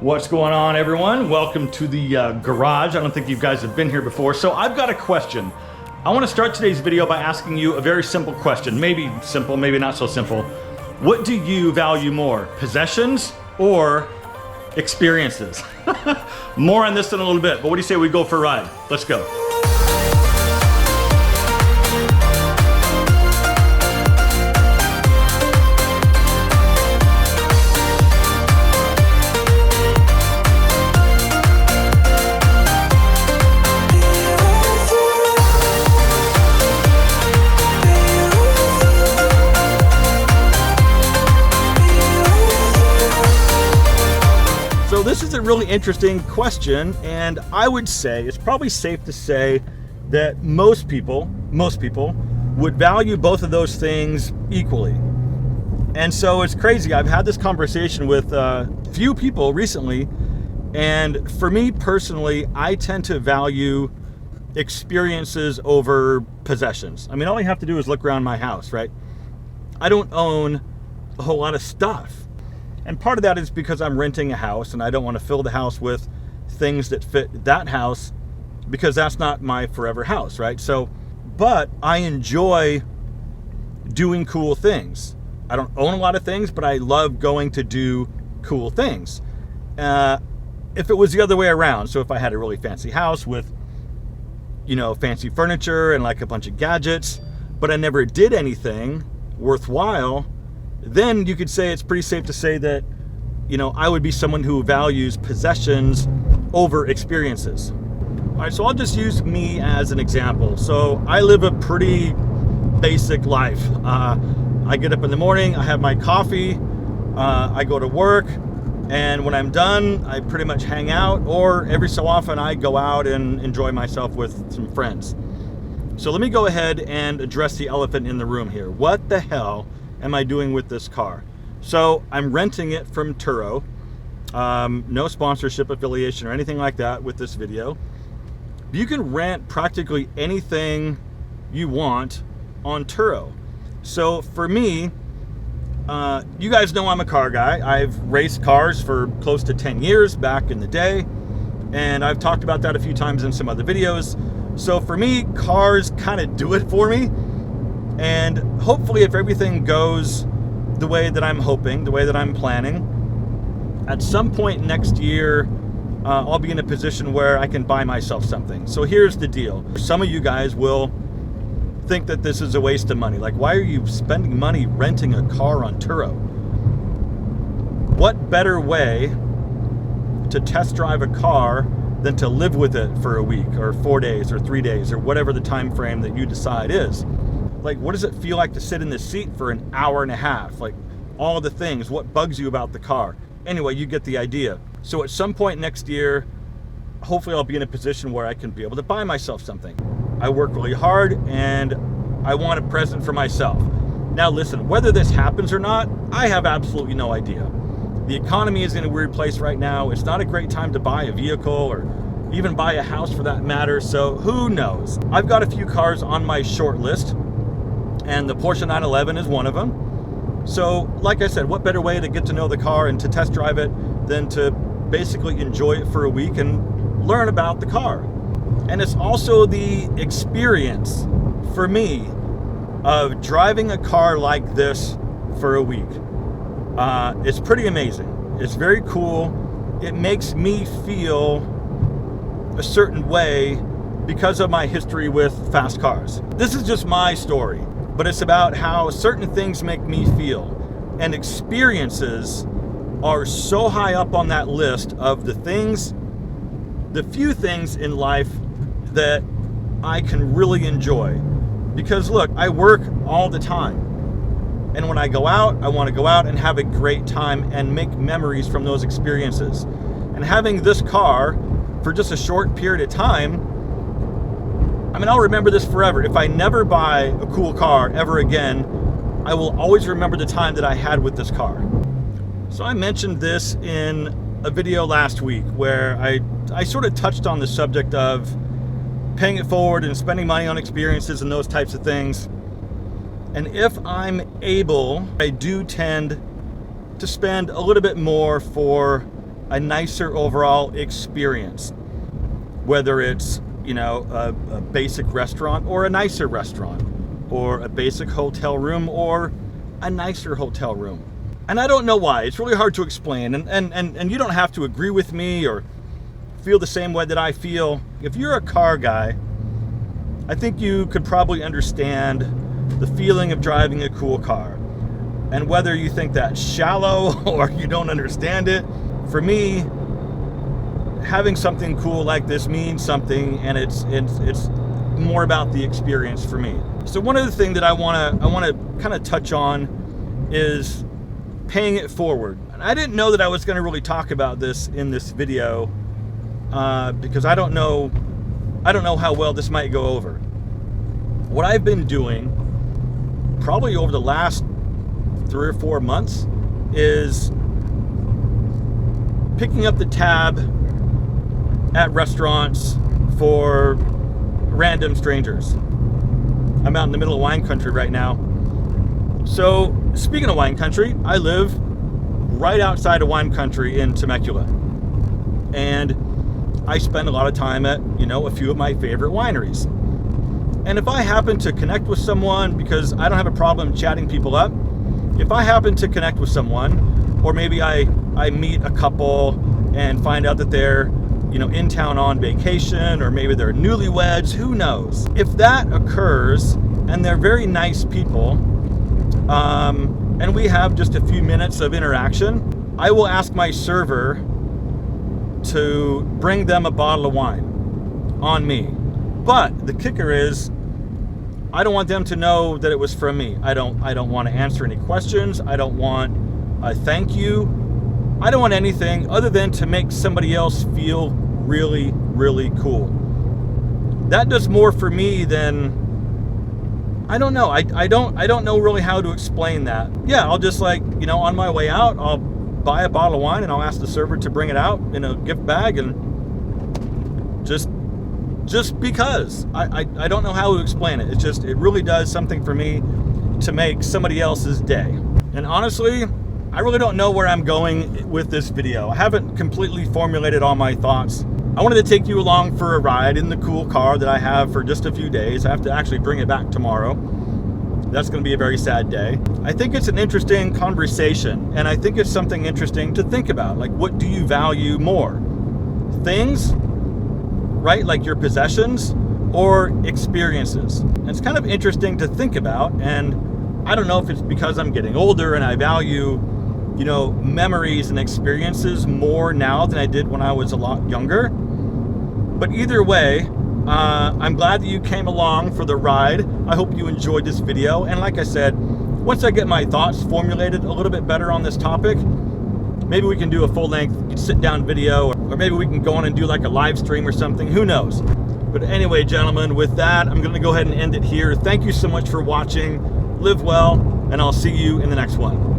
What's going on, everyone? Welcome to the garage. I don't think you guys have been here before, so I've got a question. I want to start today's video by asking you a very simple question. Maybe simple, maybe not so simple. What do you value more, possessions or experiences? More on this in a little bit, but what do you say we go for a ride? Let's go. So this is a really interesting question, and I would say it's probably safe to say that most people would value both of those things equally. And so it's crazy. I've had this conversation with a few people recently, and for me personally, I tend to value experiences over possessions. I mean, all you have to do is look around my house, right? I don't own a whole lot of stuff. And part of that is because I'm renting a house and I don't want to fill the house with things that fit that house because that's not my forever house, right? So, but I enjoy doing cool things. I don't own a lot of things, but I love going to do cool things. If it was the other way around, so if I had a really fancy house with, fancy furniture and like a bunch of gadgets, but I never did anything worthwhile, then you could say it's pretty safe to say that, I would be someone who values possessions over experiences. All right, so I'll just use me as an example. So I live a pretty basic life. I get up in the morning, I have my coffee, I go to work, and when I'm done, I pretty much hang out, or every so often I go out and enjoy myself with some friends. So let me go ahead and address the elephant in the room here. What the hell am I doing with this car? So I'm renting it from Turo. No sponsorship, affiliation, or anything like that with this video. You can rent practically anything you want on Turo. So for me, you guys know I'm a car guy. I've raced cars for close to 10 years back in the day, and I've talked about that a few times in some other videos. So for me, cars kind of do it for me. And hopefully if everything goes the way that I'm hoping, the way that I'm planning, at some point next year, I'll be in a position where I can buy myself something. So here's the deal. Some of you guys will think that this is a waste of money. Like, why are you spending money renting a car on Turo? What better way to test drive a car than to live with it for a week or 4 days or 3 days or whatever the time frame that you decide is? Like, what does it feel like to sit in this seat for an hour and a half? Like, all the things, what bugs you about the car? Anyway, you get the idea. So at some point next year, hopefully I'll be in a position where I can be able to buy myself something. I work really hard and I want a present for myself. Now listen, whether this happens or not, I have absolutely no idea. The economy is in a weird place right now. It's not a great time to buy a vehicle or even buy a house for that matter. So who knows? I've got a few cars on my short list, and the Porsche 911 is one of them. So, like I said, what better way to get to know the car and to test drive it than to basically enjoy it for a week and learn about the car. And it's also the experience for me of driving a car like this for a week. It's pretty amazing. It's very cool. It makes me feel a certain way because of my history with fast cars. This is just my story, but it's about how certain things make me feel, and experiences are so high up on that list of the few things in life that I can really enjoy. Because look, I work all the time, and when I go out, I want to go out and have a great time and make memories from those experiences. And having this car for just a short period of time, I mean, I'll remember this forever. If I never buy a cool car ever again, I will always remember the time that I had with this car. So I mentioned this in a video last week where I sort of touched on the subject of paying it forward and spending money on experiences and those types of things. And if I'm able, I do tend to spend a little bit more for a nicer overall experience, whether it's, a basic restaurant or a nicer restaurant, or a basic hotel room or a nicer hotel room. And I don't know why. It's really hard to explain. And you don't have to agree with me or feel the same way that I feel. If you're a car guy, I think you could probably understand the feeling of driving a cool car. And whether you think that's shallow or you don't understand it, for me, having something cool like this means something, and it's more about the experience for me. So one of the things that I want to kind of touch on is paying it forward. And I didn't know that I was going to really talk about this in this video because I don't know how well this might go over. What I've been doing probably over the last 3 or 4 months is picking up the tab at restaurants for random strangers. I'm out in the middle of wine country right now. So, speaking of wine country, I live right outside of wine country in Temecula. And I spend a lot of time at, a few of my favorite wineries. And if I happen to connect with someone, because I don't have a problem chatting people up, if I happen to connect with someone, or maybe I meet a couple and find out that they're in town on vacation, or maybe they're newlyweds, who knows? If that occurs and they're very nice people, and we have just a few minutes of interaction, I will ask my server to bring them a bottle of wine on me. But the kicker is, I don't want them to know that it was from me. I don't want to answer any questions. I don't want a thank you. I don't want anything other than to make somebody else feel really, really cool. That does more for me than, I don't know. I don't know really how to explain that. Yeah, I'll just on my way out, I'll buy a bottle of wine and I'll ask the server to bring it out in a gift bag, and just because. I don't know how to explain it. It really does something for me to make somebody else's day. And honestly, I really don't know where I'm going with this video. I haven't completely formulated all my thoughts. I wanted to take you along for a ride in the cool car that I have for just a few days. I have to actually bring it back tomorrow. That's going to be a very sad day. I think it's an interesting conversation, and I think it's something interesting to think about. Like, what do you value more? Things, right? Like your possessions, or experiences? And it's kind of interesting to think about, and I don't know if it's because I'm getting older and I value memories and experiences more now than I did when I was a lot younger. But either way, I'm glad that you came along for the ride. I hope you enjoyed this video. And like I said, once I get my thoughts formulated a little bit better on this topic, maybe we can do a full-length sit-down video, or maybe we can go on and do like a live stream or something. Who knows? But anyway, gentlemen, with that, I'm going to go ahead and end it here. Thank you so much for watching. Live well, and I'll see you in the next one.